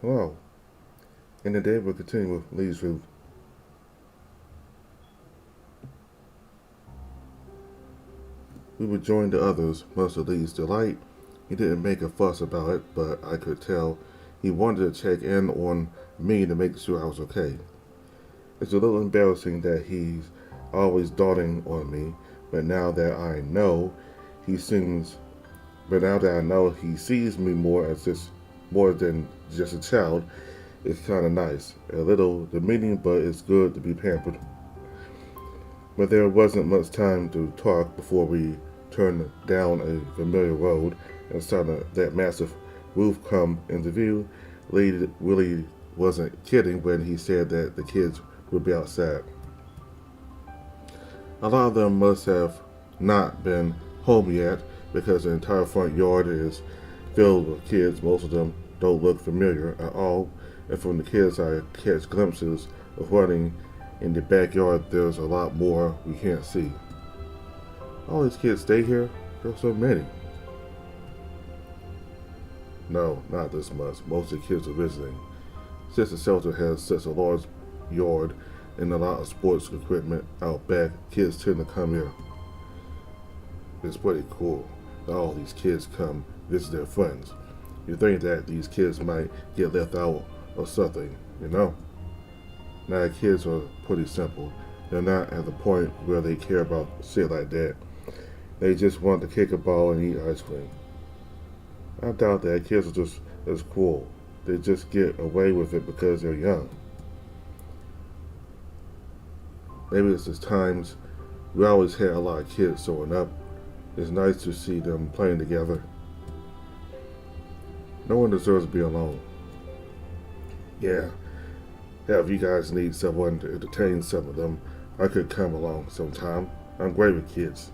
Hello. And today we'll continue with Leigh's route. We would join the others, much to Leigh's delight. He didn't make a fuss about it, but I could tell he wanted to check in on me to make sure I was okay. It's a little embarrassing that he's always dawdling on me, but now that I know he seems but now that I know he sees me more than just a child, it's kinda nice. A little demeaning, but it's good to be pampered. But there wasn't much time to talk before we turned down a familiar road and saw that massive roof come into view. Leigh really wasn't kidding when he said that the kids would be outside. A lot of them must have not been home yet because the entire front yard is filled with kids. Most of them don't look familiar at all, and from the kids I catch glimpses of running in the backyard, there's a lot more we can't see. All these kids stay here? There's so many. No, not this much. Most of the kids are visiting. Since the shelter has such a large yard and a lot of sports equipment out back, kids tend to come here. It's pretty cool that all these kids come visit their friends. You think that these kids might get left out or something, you know? Now, kids are pretty simple. They're not at the point where they care about shit like that. They just want to kick a ball and eat ice cream. I doubt that kids are just as cool. They just get away with it because they're young. Maybe it's just times we always had a lot of kids growing up. It's nice to see them playing together. No one deserves to be alone. Yeah, if you guys need someone to entertain some of them, I could come along sometime. I'm great with kids.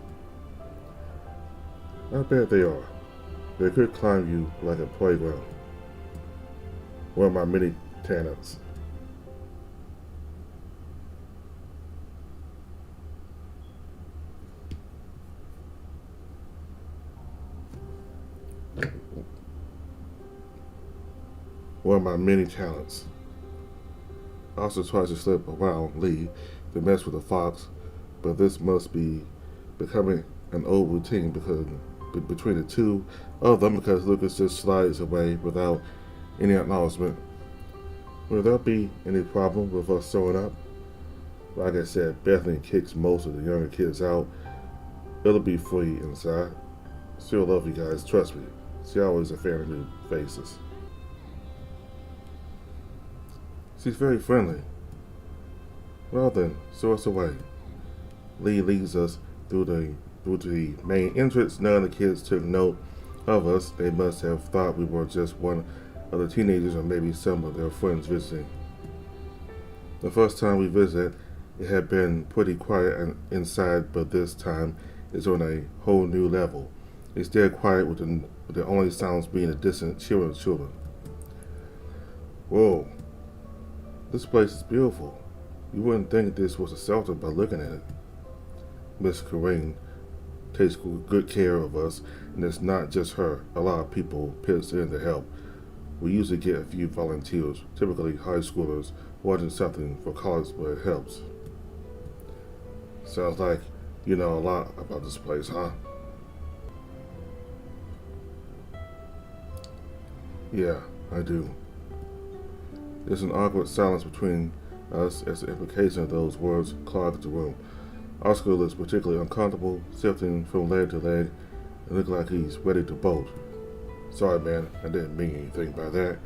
I bet they are. They could climb you like a playground. One of my many talents. One of my many talents. I also tries to slip around Leigh to mess with the fox, but this must be becoming an old routine between the two of them because Lucas just slides away without any acknowledgement. Will there be any problem with us showing up? Like I said, Bethany kicks most of the younger kids out. It'll be free inside. She'll love you guys, trust me. She always a fan of new faces. She's very friendly. Well then, show us the way. Leigh leads us through the main entrance. None of the kids took note of us. They must have thought we were just one of the teenagers or maybe some of their friends visiting. The first time we visited, it had been pretty quiet inside, but this time it's on a whole new level. It's dead quiet with the only sounds being the distant cheering of children. Whoa, this place is beautiful. You wouldn't think this was a shelter by looking at it. Miss Corinne takes good care of us, and it's not just her. A lot of people pitch in to help. We usually get a few volunteers, typically high schoolers, wanting something for college, but it helps. Sounds like you know a lot about this place, huh? Yeah, I do. There's an awkward silence between us as the implication of those words clogs the room. Oscar looks particularly uncomfortable, shifting from leg to leg, and looks like he's ready to bolt. Sorry, man, I didn't mean anything by that.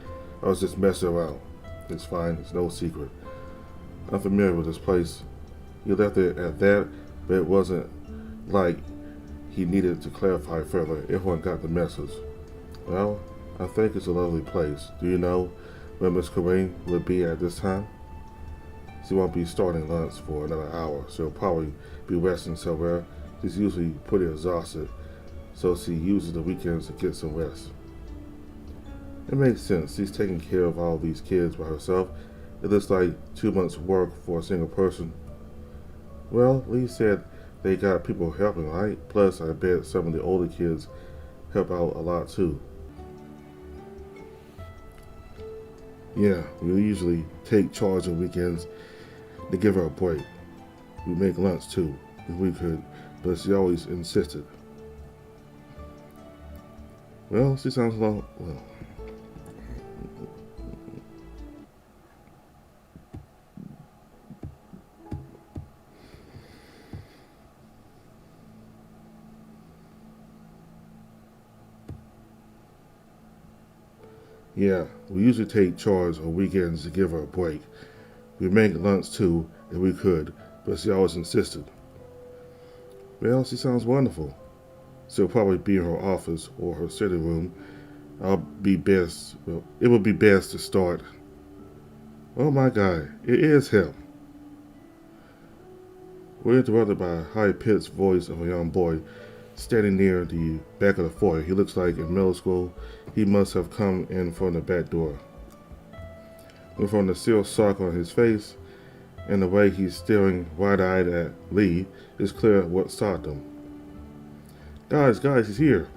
I was just messing around. It's fine, it's no secret. I'm familiar with this place. He left it at that, but it wasn't like he needed to clarify further. Everyone got the message. Well, I think it's a lovely place. Do you know where Miss Corinne would be at this time? She won't be starting lunch for another hour. She'll probably be resting somewhere. She's usually pretty exhausted, so she uses the weekends to get some rest. It makes sense. She's taking care of all these kids by herself. It looks like 2 months' work for a single person. Well, Leigh said they got people helping, right? Plus, I bet some of the older kids help out a lot too. Yeah, we usually take charge on weekends to give her a break. We make lunch too, if we could, but she always insisted. Well, she sounds low. Well, yeah, we usually take charge on weekends to give her a break. We make lunch too, if we could, but she always insisted. Well, she sounds wonderful. She'll probably be in her office or her sitting room. I'll be best. Well, it would be best to start. Oh my God, it is him. We're interrupted by a high-pitched voice of a young boy standing near the back of the foyer. He looks like in middle school. He must have come in from the back door. And from the sealed sock on his face and the way he's staring wide-eyed at Leigh, it's clear what stopped him. Guys, he's here.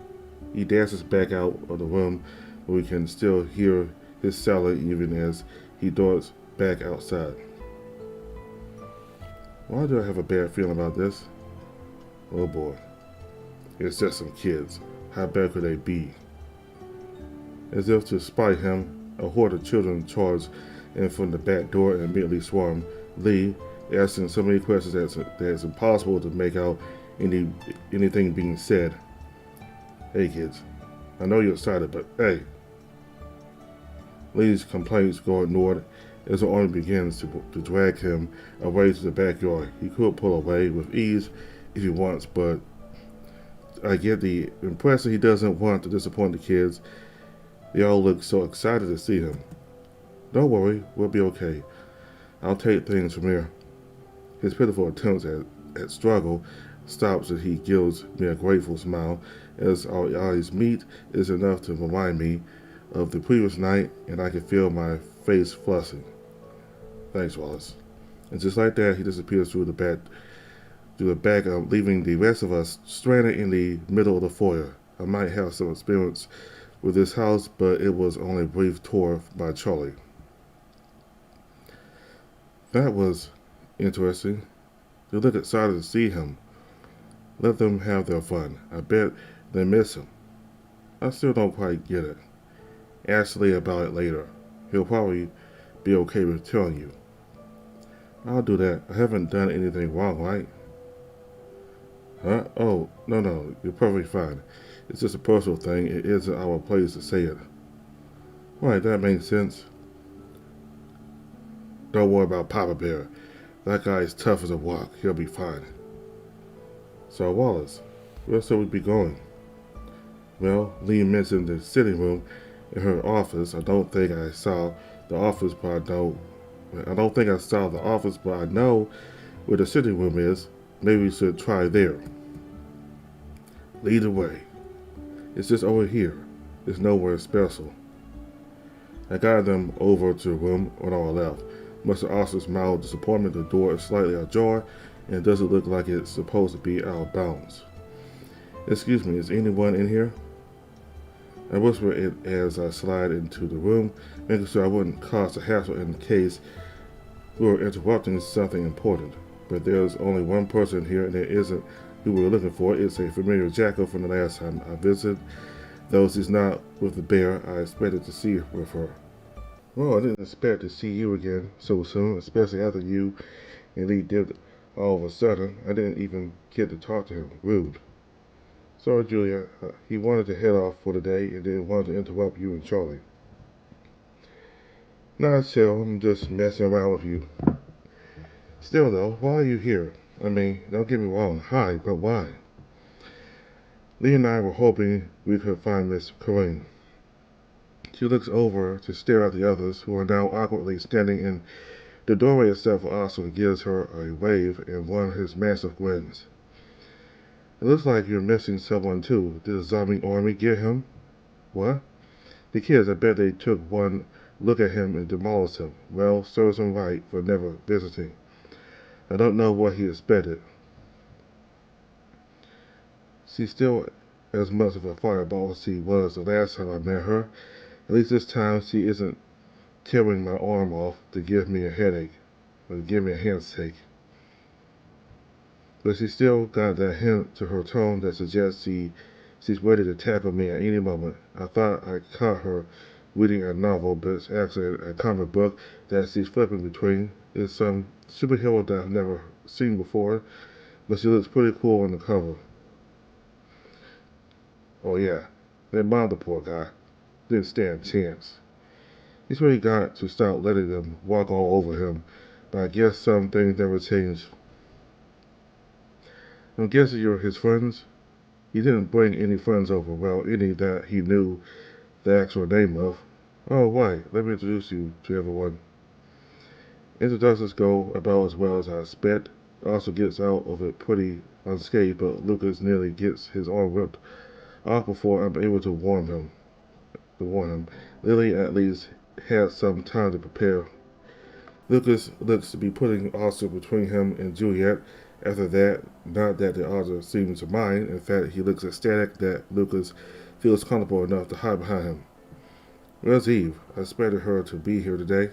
He dances back out of the room, but we can still hear his salad even as he darts back outside. Why do I have a bad feeling about this? Oh boy. It's just some kids. How bad could they be? As if to spite him, a horde of children charged in from the back door and immediately swarmed Leigh, asking so many questions that it's impossible to make out anything being said. Hey kids, I know you're excited, but hey. Leigh's complaints go ignored as the army begins to drag him away to the backyard. He could pull away with ease if he wants, but I get the impression he doesn't want to disappoint the kids. They all look so excited to see him. Don't worry, we'll be okay. I'll take things from here. His pitiful attempts at struggle stops as he gives me a grateful smile as our eyes meet is enough to remind me of the previous night and I can feel my face flushing. Thanks, Wallace. And just like that, he disappears through the back, leaving the rest of us stranded in the middle of the foyer. I might have some experience with this house, but it was only a brief tour by Charlie. That was interesting. They look excited to see him. Let them have their fun. I bet they miss him. I still don't quite get it. Ask Leigh about it later. He'll probably be okay with telling you. I'll do that. I haven't done anything wrong, right? Huh? Oh, no, you're perfectly fine. It's just a personal thing. It isn't our place to say it. Right, that makes sense. Don't worry about Papa Bear. That guy is tough as a rock. He'll be fine. So, Wallace, where should we be going? Well, Leigh mentioned the sitting room in her office. I don't think I saw the office, but I know where the sitting room is. Maybe we should try there. Lead the way. It's just over here. It's nowhere special. I guided them over to the room on our left. Much to Austin's mild disappointment, the door is slightly ajar and it doesn't look like it's supposed to be out of bounds. Excuse me, is anyone in here? I whisper it as I slide into the room, making sure I wouldn't cause a hassle in case we were interrupting something important. But there's only one person here, and it isn't who we were looking for. It's a familiar jackal from the last time I visited. Though she's not with the bear, I expected to see her with her. Well, I didn't expect to see you again so soon, especially after you and Leigh did all of a sudden. I didn't even get to talk to him. Rude. Sorry, Julia. He wanted to head off for the day and didn't want to interrupt you and Charlie. Nah, chill. I'm just messing around with you. Still, though, why are you here? I mean, don't get me wrong. Hi, but why? Leigh and I were hoping we could find Miss Corinne. She looks over to stare at the others, who are now awkwardly standing in the doorway except for Oscar gives her a wave and one of his massive grins. It looks like you're missing someone too. Did the zombie army get him? What? The kids, I bet they took one look at him and demolished him. Well, serves him right for never visiting. I don't know what he expected. She's still as much of a fireball as she was the last time I met her. At least this time she isn't tearing my arm off to give me a headache, or to give me a handshake. But she still got that hint to her tone that suggests she's ready to tackle me at any moment. I thought I caught her reading a novel, but it's actually a comic book that she's flipping between. It's some superhero that I've never seen before, but she looks pretty cool on the cover. Oh yeah, they mobbed the poor guy. Didn't stand a chance. He's really got to stop letting them walk all over him, but I guess some things never change. I'm guessing you're his friends? He didn't bring any friends over, well, any that he knew the actual name of. Oh, right, let me introduce you to everyone. Introductions go about as well as I expect. Also gets out of it pretty unscathed, but Lucas nearly gets his arm ripped off before I'm able to warn him. Lily at least had some time to prepare. Lucas looks to be putting Oscar between him and Juliet. After that, not that the other seems to mind. In fact, he looks ecstatic that Lucas feels comfortable enough to hide behind him. Where's Eve? I expected her to be here today.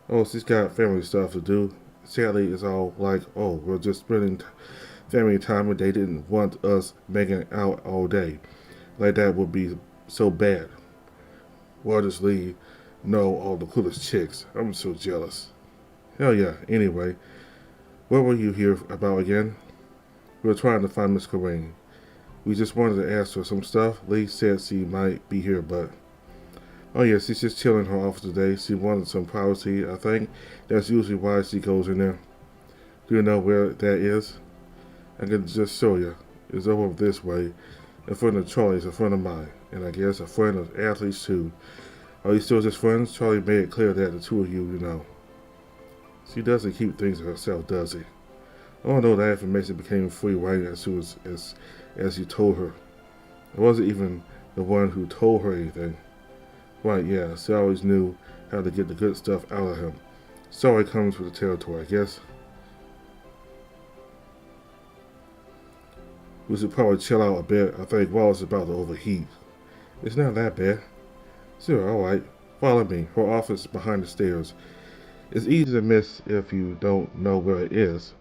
Oh, she's got family stuff to do. Sadly, it's all like, oh, we're just spending family time and they didn't want us making out all day. Like that would be so bad. Why does Leigh know all the coolest chicks? I'm so jealous. Hell yeah, anyway. What were you here about again? We were trying to find Miss Corain. We just wanted to ask her some stuff. Leigh said she might be here, but... Oh yeah, she's just chilling in her office today. She wanted some privacy, I think. That's usually why she goes in there. Do you know where that is? I can just show you. It's over this way. A friend of Charlie's a friend of mine. And I guess a friend of Ashley's too. Are you still just friends? Charlie made it clear that the two of you know. She doesn't keep things to herself, does she? Oh no, that information became free right as soon as you told her. I wasn't even the one who told her anything. Right, yeah, she always knew how to get the good stuff out of him. Sorry comes with the territory, I guess. We should probably chill out a bit. I think Wallace is about to overheat. It's not that bad. Sure, alright. Follow me. Her office is behind the stairs. It's easy to miss if you don't know where it is.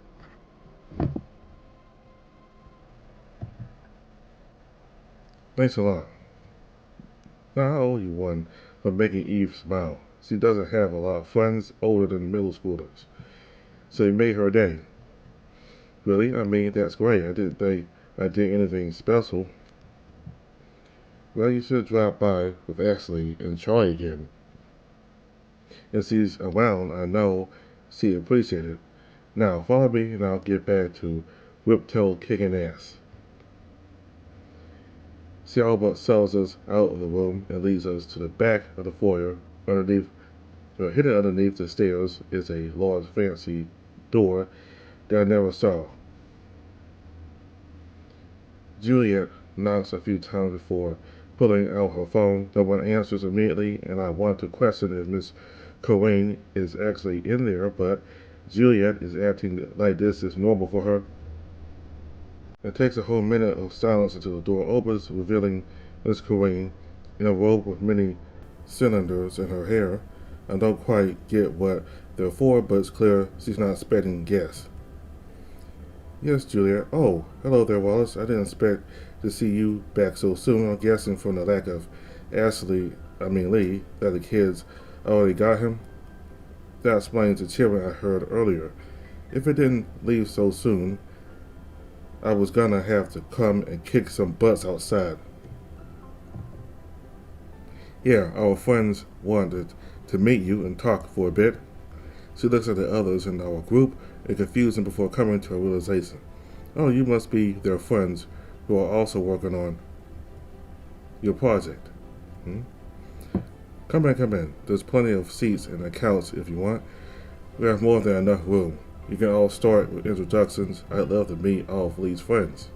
Thanks a lot. Now I owe you one for making Eve smile. She doesn't have a lot of friends older than middle schoolers. So you made her day. Really? I mean, that's great. I didn't think I did anything special. Well, you should drop by with Ashley and Charlie again. If she's around, I know she'd appreciate it. Now, follow me and I'll get back to whip-tail kicking ass. She all but sells us out of the room and leads us to the back of the foyer. Hidden underneath the stairs is a large fancy door that I never saw. Juliet knocks a few times before pulling out her phone. No one answers immediately, and I want to question if Miss Corain is actually in there, but Juliet is acting like this is normal for her. It takes a whole minute of silence until the door opens, revealing Miss Corain in a robe with many cylinders in her hair. I don't quite get what they're for, but it's clear she's not expecting guests. Yes, Juliet. Oh, hello there, Wallace. I didn't expect to see you back so soon. I'm guessing from the lack of Leigh, that the kids already got him. That explains the cheering I heard earlier. If it didn't leave so soon, I was gonna have to come and kick some butts outside. Yeah, our friends wanted to meet you and talk for a bit. She looks at the others in our group in confusion before coming to a realization. Oh, you must be their friends who are also working on your project. Come in. There's plenty of seats and a couch if you want. We have more than enough room. You can all start with introductions. I'd love to meet all of Lee's friends.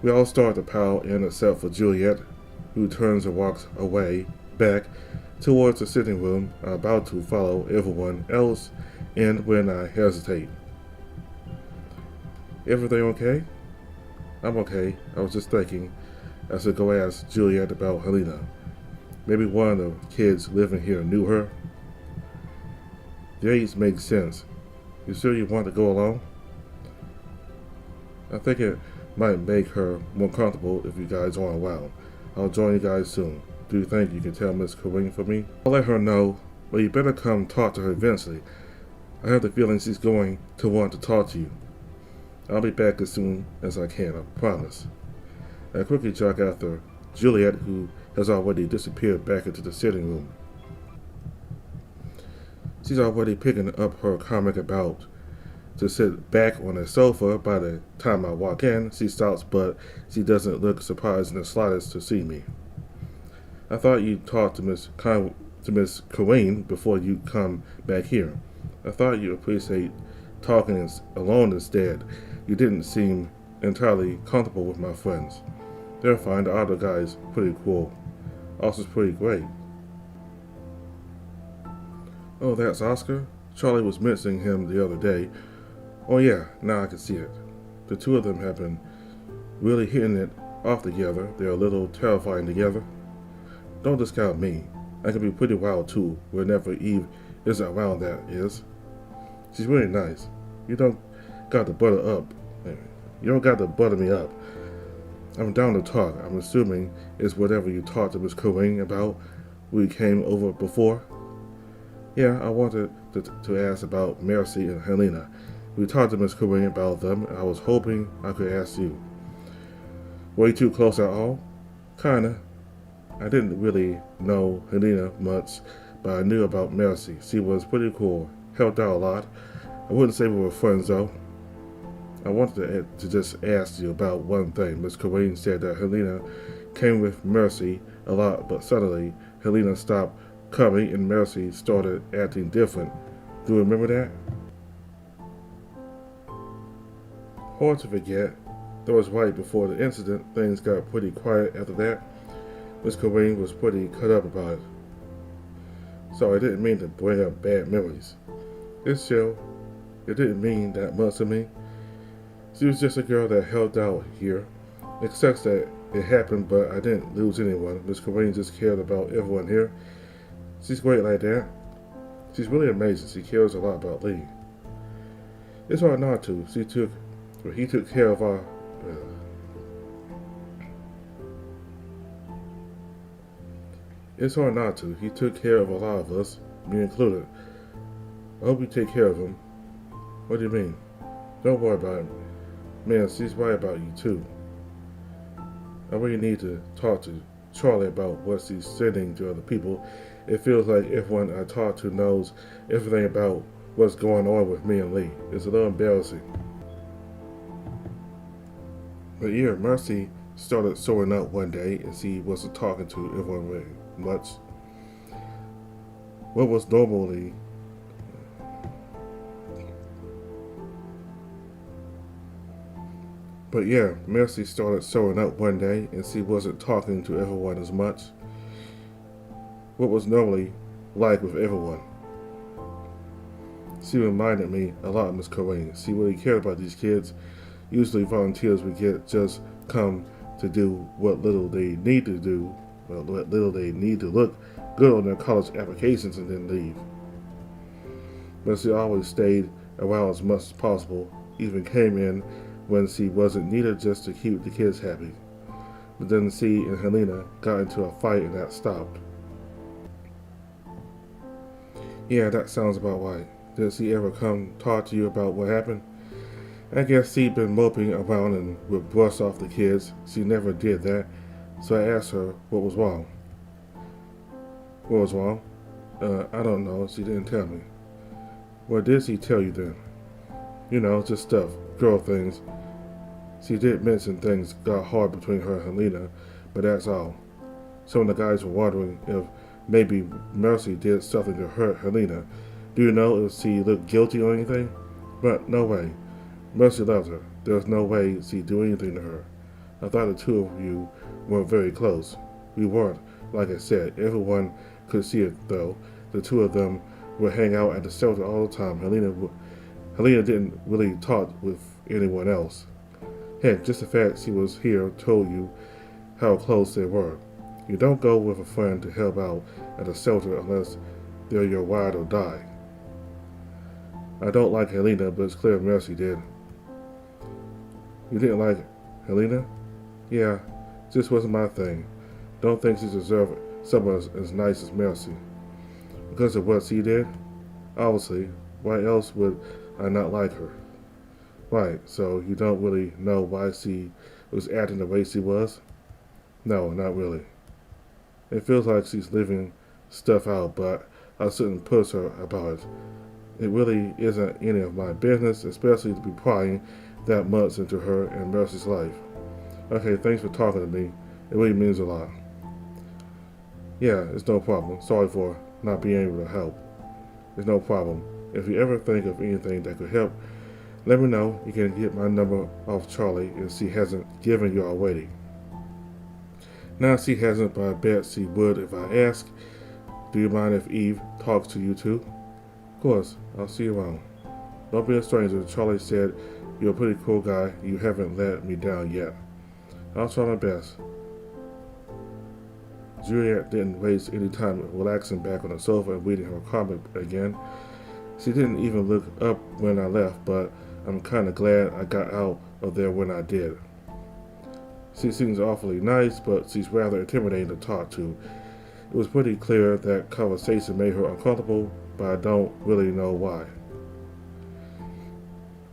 We all start to pile in except for Juliet, who turns and walks away, back, towards the sitting room. I'm about to follow everyone else in when I hesitate. Everything okay? I'm okay. I was just thinking I should go ask Juliet about Helena. Maybe one of the kids living here knew her. The age makes sense. You sure you want to go along? I think it might make her more comfortable if you guys aren't around. I'll join you guys soon. Do you think you can tell Miss Kareem for me? I'll let her know, but you better come talk to her eventually. I have the feeling she's going to want to talk to you. I'll be back as soon as I can, I promise. I quickly jog after Juliet, who has already disappeared back into the sitting room. She's already picking up her comic about to sit back on the sofa. By the time I walk in, she stops, but she doesn't look surprised in the slightest to see me. I thought you'd talk to Miss Kareem before you come back here. I thought you'd appreciate talking alone instead. You didn't seem entirely comfortable with my friends. They're fine. The other guy's pretty cool. Oscar's pretty great. Oh, that's Oscar? Charlie was mentioning him the other day. Oh yeah, now I can see it. The two of them have been really hitting it off together. They're a little terrifying together. Don't discount me. I can be pretty wild too, whenever Eve isn't around, that is. She's really nice. You don't got to butter me up. I'm down to talk. I'm assuming it's whatever you talked to Miss Kareem about when you came over before. Yeah, I wanted to ask about Mercy and Helena. We talked to Miss Kareem about them, and I was hoping I could ask you. Were you too close at all? Kinda. I didn't really know Helena much, but I knew about Mercy. She was pretty cool, helped out a lot. I wouldn't say we were friends though. I wanted to just ask you about one thing. Miss Kareem said that Helena came with Mercy a lot, but suddenly Helena stopped coming and Mercy started acting different. Do you remember that? Hard to forget. That was right before the incident. Things got pretty quiet after that. Miss Kareem was pretty cut up about it. So I didn't mean to bring up bad memories. It's chill. It didn't mean that much to me. She was just a girl that helped out here. It sucks that it happened, but I didn't lose anyone. Miss Kareem just cared about everyone here. She's great like that. She's really amazing. She cares a lot about Leigh. It's hard not to. He took care of our... It's hard not to. He took care of a lot of us, me included. I hope you take care of him. What do you mean? Don't worry about him. Man, she's right about you too. I really need to talk to Charlie about what she's sending to other people. It feels like everyone I talk to knows everything about what's going on with me and Leigh. It's a little embarrassing. But yeah, Mercy started showing up one day and she wasn't talking to everyone very much. What was normally But yeah, Mercy started showing up one day and she wasn't talking to everyone as much. What was normally like with everyone. She reminded me a lot of Miss Kareem. She really cared about these kids. Usually volunteers would just come to do what little they need to do, what little they need to look good on their college applications and then leave. But she always stayed around as much as possible, even came in when she wasn't needed just to keep the kids happy. But then she and Helena got into a fight and that stopped. Yeah, that sounds about right. Did she ever come talk to you about what happened? I guess she'd been moping around and would brush off the kids. She never did that, so I asked her what was wrong. What was wrong? I don't know. She didn't tell me. What did she tell you then? You know, just stuff, girl things. She did mention things got hard between her and Helena, but that's all. Some of the guys were wondering if maybe Mercy did something to hurt Helena. Do you know if she looked guilty or anything? But no way. Mercy loves her. There's no way she'd do anything to her. I thought the two of you weren't very close. We weren't. Like I said, everyone could see it though. The two of them would hang out at the shelter all the time. Helena didn't really talk with anyone else. Heck, just the fact she was here told you how close they were. You don't go with a friend to help out at a shelter unless they're your ride or die. I don't like Helena, but it's clear Mercy did. You didn't like Helena? Yeah, just wasn't my thing. Don't think she deserved someone as nice as Mercy. Because of what she did? Obviously. Why else would I not like her? Right, so you don't really know why she was acting the way she was? No, not really. It feels like she's leaving stuff out, but I shouldn't push her about it. It really isn't any of my business, especially to be prying that much into her and Mercy's life. Okay, thanks for talking to me. It really means a lot. Yeah, it's no problem. Sorry for not being able to help. It's no problem. If you ever think of anything that could help, let me know. You can get my number off Charlie if she hasn't given you already. Now she hasn't, but I bet she would if I ask. Do you mind if Eve talks to you too? Of course, I'll see you around. Don't be a stranger. Charlie said you're a pretty cool guy. You haven't let me down yet. I'll try my best. Juliet didn't waste any time relaxing back on the sofa and reading her comic again. She didn't even look up when I left, but I'm kind of glad I got out of there when I did. She seems awfully nice, but she's rather intimidating to talk to. It was pretty clear that conversation made her uncomfortable, but I don't really know why.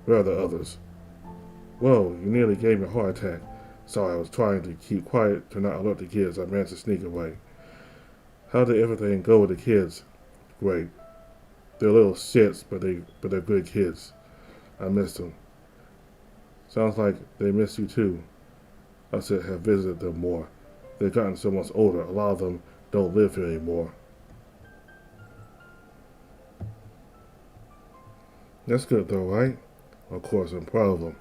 Where are the others? Whoa, you nearly gave me a heart attack. Sorry, I was trying to keep quiet to not alert the kids. I managed to sneak away. How did everything go with the kids? Great. They're little shits, but they're good kids. I missed them. Sounds like they miss you too. I should have visited them more. They've gotten so much older. A lot of them don't live here anymore. That's good though, right? Of course, I'm proud of him.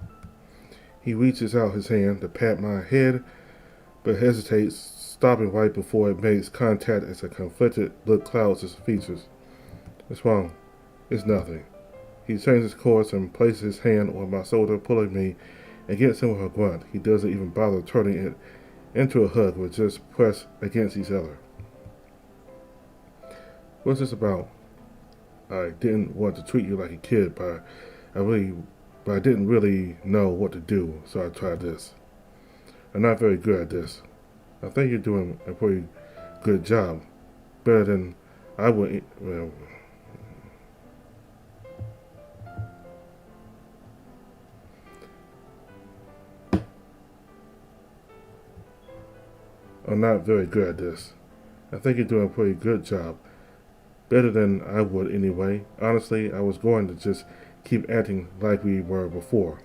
He reaches out his hand to pat my head, but hesitates, stopping right before it makes contact as a conflicted look clouds his features. What's wrong? It's nothing. He changes course and places his hand on my shoulder, pulling me against him with a grunt. He doesn't even bother turning it into a hug. We just press against each other. What's this about? I didn't want to treat you like a kid, but I didn't really know what to do, so I tried this. I'm not very good at this. I think you're doing a pretty good job. Better than I would. Well, I'm not very good at this. I think you're doing a pretty good job. Better than I would anyway. Honestly, I was going to just keep acting like we were before.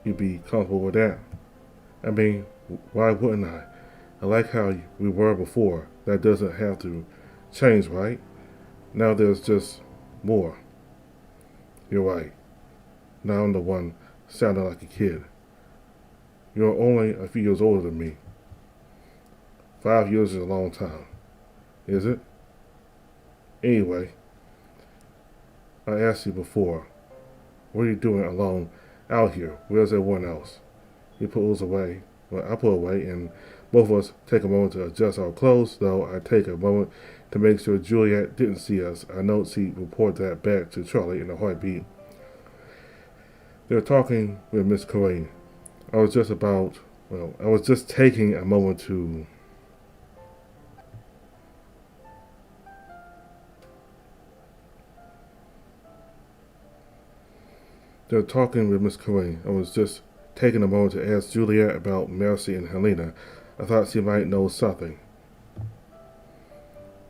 You'd be comfortable with that? I mean, why wouldn't I? I like how we were before. That doesn't have to change, right? Now there's just more. You're right. Now I'm the one sounding like a kid. You're only a few years older than me. 5 years is a long time. Is it? Anyway, I asked you before, what are you doing alone out here? Where's everyone else? He pulls away. Well, I pull away, and both of us take a moment to adjust our clothes, though I take a moment to make sure Juliet didn't see us. I know she reported that back to Charlie in a heartbeat. They're talking with Miss Corain. I was just taking a moment to... They're talking with Miss Corain. I was just taking a moment to ask Juliet about Mercy and Helena. I thought she might know something.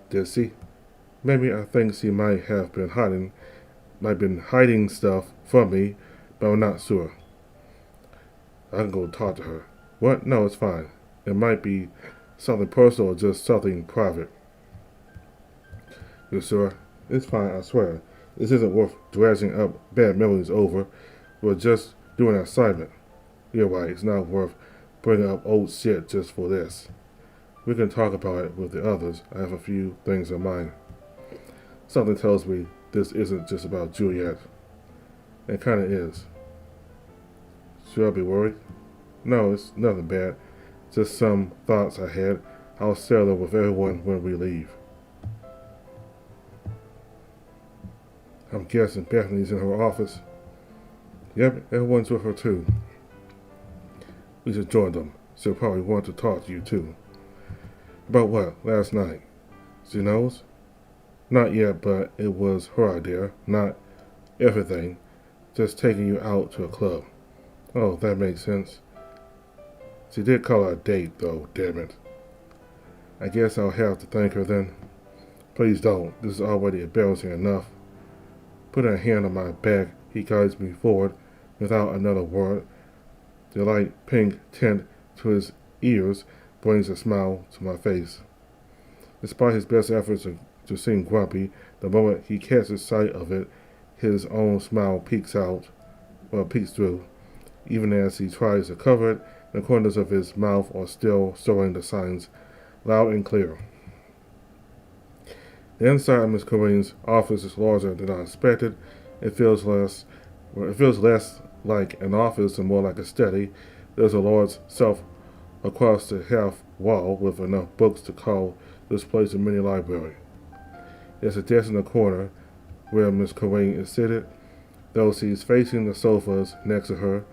Did she? Maybe I think she might have been hiding stuff from me, but I'm not sure. I can go talk to her. What? No, it's fine. It might be something personal or just something private. You sure? It's fine, I swear. This isn't worth dredging up bad memories over. We're just doing an assignment. You're right, it's not worth bringing up old shit just for this. We can talk about it with the others. I have a few things in mind. Something tells me this isn't just about Juliet. It kinda is. Should I be worried? No, it's nothing bad. Just some thoughts I had. I'll settle with everyone when we leave. I'm guessing Bethany's in her office. Yep, everyone's with her too. We should join them. She'll probably want to talk to you too. About what? Last night? She knows? Not yet, but it was her idea. Not everything. Just taking you out to a club. Oh, that makes sense. She did call it a date, though, damn it. I guess I'll have to thank her then. Please don't. This is already embarrassing enough. Putting a hand on my back, he guides me forward without another word. The light pink tint to his ears brings a smile to my face. Despite his best efforts to seem grumpy, the moment he catches sight of it, his own smile peeks through. Even as he tries to cover it, the corners of his mouth are still showing the signs loud and clear. The inside of Miss Corinne's office is larger than I expected. It feels less like an office and more like a study. There's a large shelf across the half wall with enough books to call this place a mini library. There's a desk in the corner where Miss Corinne is seated. Though she's facing the sofas next to her,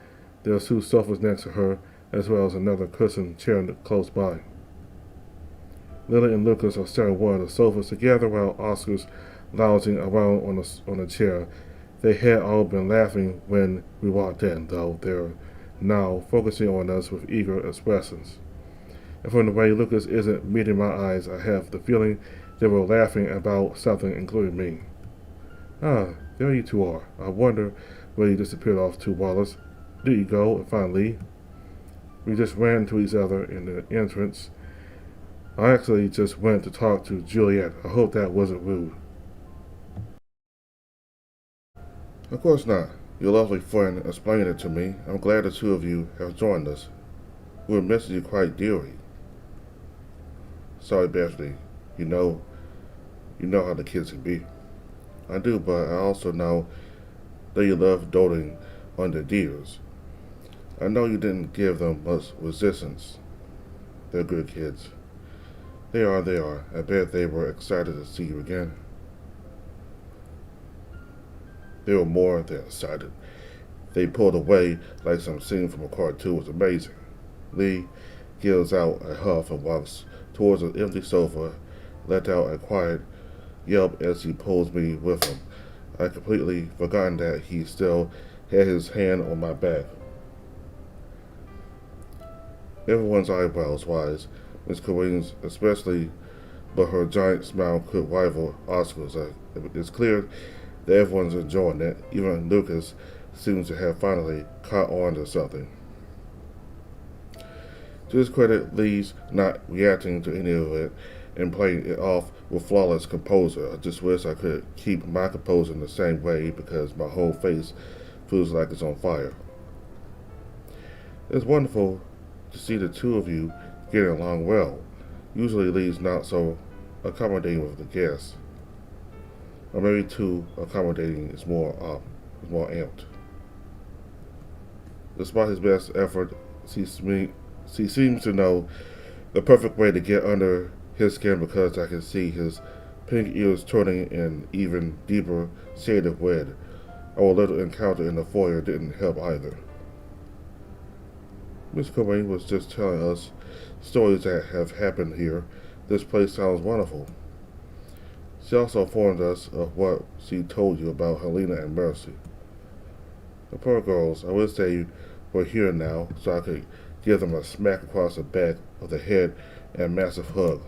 there's 2 sofas next to her, as well as another cushioned chair close by. Lily and Lucas are sharing one of the sofas together while Oscar's lounging around on a chair. They had all been laughing when we walked in, though they're now focusing on us with eager expressions. And from the way Lucas isn't meeting my eyes, I have the feeling they were laughing about something, including me. Ah, there you two are. I wonder where you disappeared off to, Wallace. Did you go and find Leigh? We just ran into each other in the entrance. I actually just went to talk to Juliet. I hope that wasn't rude. Of course not. Your lovely friend explained it to me. I'm glad the 2 of you have joined us. We're missing you quite dearly. Sorry, Bethany. You know how the kids can be. I do, but I also know that you love doting on their dears. I know you didn't give them much resistance. They're good kids. They are. I bet they were excited to see you again. They were more than excited. They pulled away like some scene from a cartoon. Was amazing. Leigh gives out a huff and walks towards an empty sofa, let out a quiet yelp as he pulls me with him. I completely forgotten that he still had his hand on my back. Everyone's eyebrows rise, Miss Corinne's especially, but her giant smile could rival Oscar's. It's clear that everyone's enjoying it. Even Lucas seems to have finally caught on to something. To his credit, Leigh's not reacting to any of it and playing it off with flawless composure. I just wish I could keep my composure in the same way because my whole face feels like it's on fire. It's wonderful to see the 2 of you getting along well. Usually Leigh's not so accommodating with the guests. Or maybe too accommodating is more amped. Despite his best effort, she seems to know the perfect way to get under his skin because I can see his pink ears turning an even deeper shade of red. Our little encounter in the foyer didn't help either. Miss Corinne was just telling us stories that have happened here. This place sounds wonderful. She also informed us of what she told you about Helena and Mercy. The poor girls, I wish they were here now so I could give them a smack across the back of the head and a massive hug.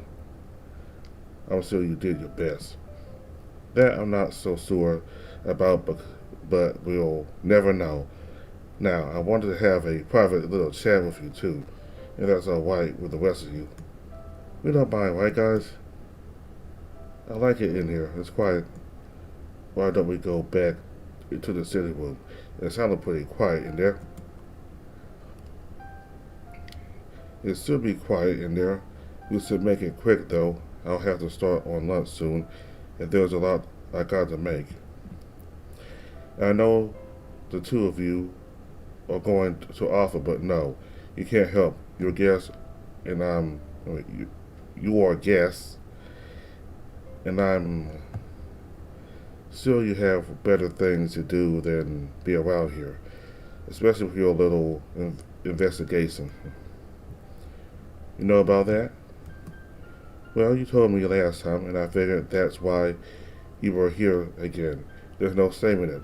I'm sure you did your best. That I'm not so sure about, but we'll never know. Now, I wanted to have a private little chat with you too, if that's alright with the rest of you. We don't mind, right guys? I like it in here. It's quiet. Why don't we go back into the sitting room? It sounded pretty quiet in there. It should be quiet in there. We should make it quick though. I'll have to start on lunch soon, and there's a lot I got to make. I know the 2 of you are going to offer, but no, you can't help. Your guests and you are a guest, and I'm sure you have better things to do than be around here, especially with your little investigation. You know about that? Well, you told me last time, and I figured that's why you were here again. There's no shame in it.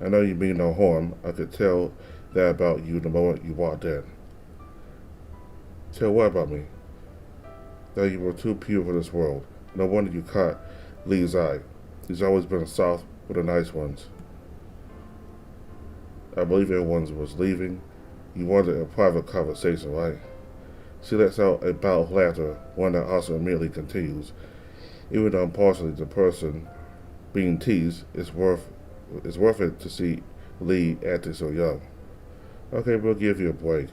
I know you mean no harm. I could tell that about you the moment you walked in. Tell what about me? That you were too pure for this world. No wonder you caught Leigh's eye. He's always been soft with the nice ones. I believe everyone was leaving. You wanted a private conversation, right? She lets out a bout of laughter, one that also immediately continues. Even though partially the person being teased it's worth it to see Leigh acting so young. Okay, we'll give you a break.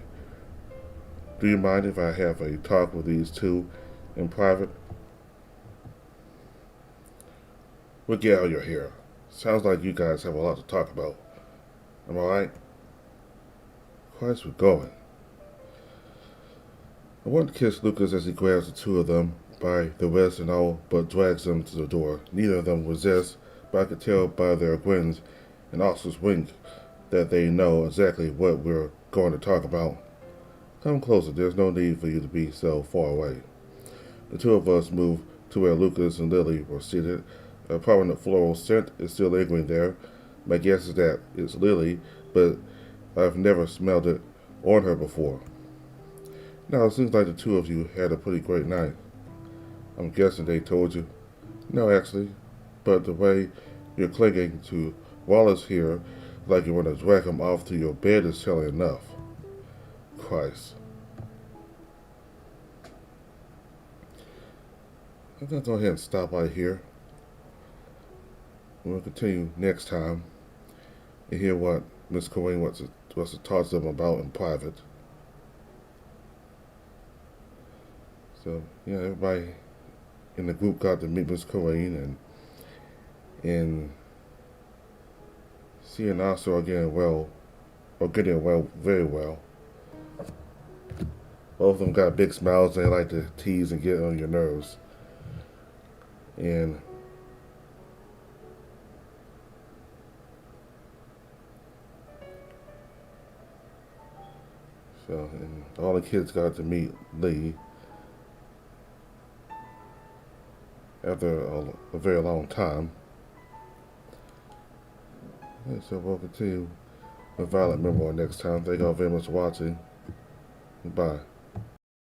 Do you mind if I have a talk with these two in private? We'll get out of your hair. Sounds like you guys have a lot to talk about. Am I right? Where's we going? I want to kiss Lucas as he grabs the two of them by the wrist and all but drags them to the door. Neither of them resists, but I could tell by their grins and Oscar's wink that they know exactly what we're going to talk about. Come closer, there's no need for you to be so far away. The two of us move to where Lucas and Lily were seated. A prominent floral scent is still lingering there. My guess is that it's Lily, but I've never smelled it on her before. Now, it seems like the two of you had a pretty great night. I'm guessing they told you. No, actually, but the way you're clinging to Wallace here, like you want to drag him off to your bed, is telling enough. Christ. I'm going to go ahead and stop right here. We'll continue next time and hear what Miss Corinne wants to talk to them about in private. So, everybody in the group got to meet Miss Corinne and she and Oscar are getting well, very well. Both of them got big smiles and they like to tease and get on your nerves. And and all the kids got to meet Leigh after a very long time. And so we'll continue with Violet Memoir next time. Thank you all very much for watching. Goodbye.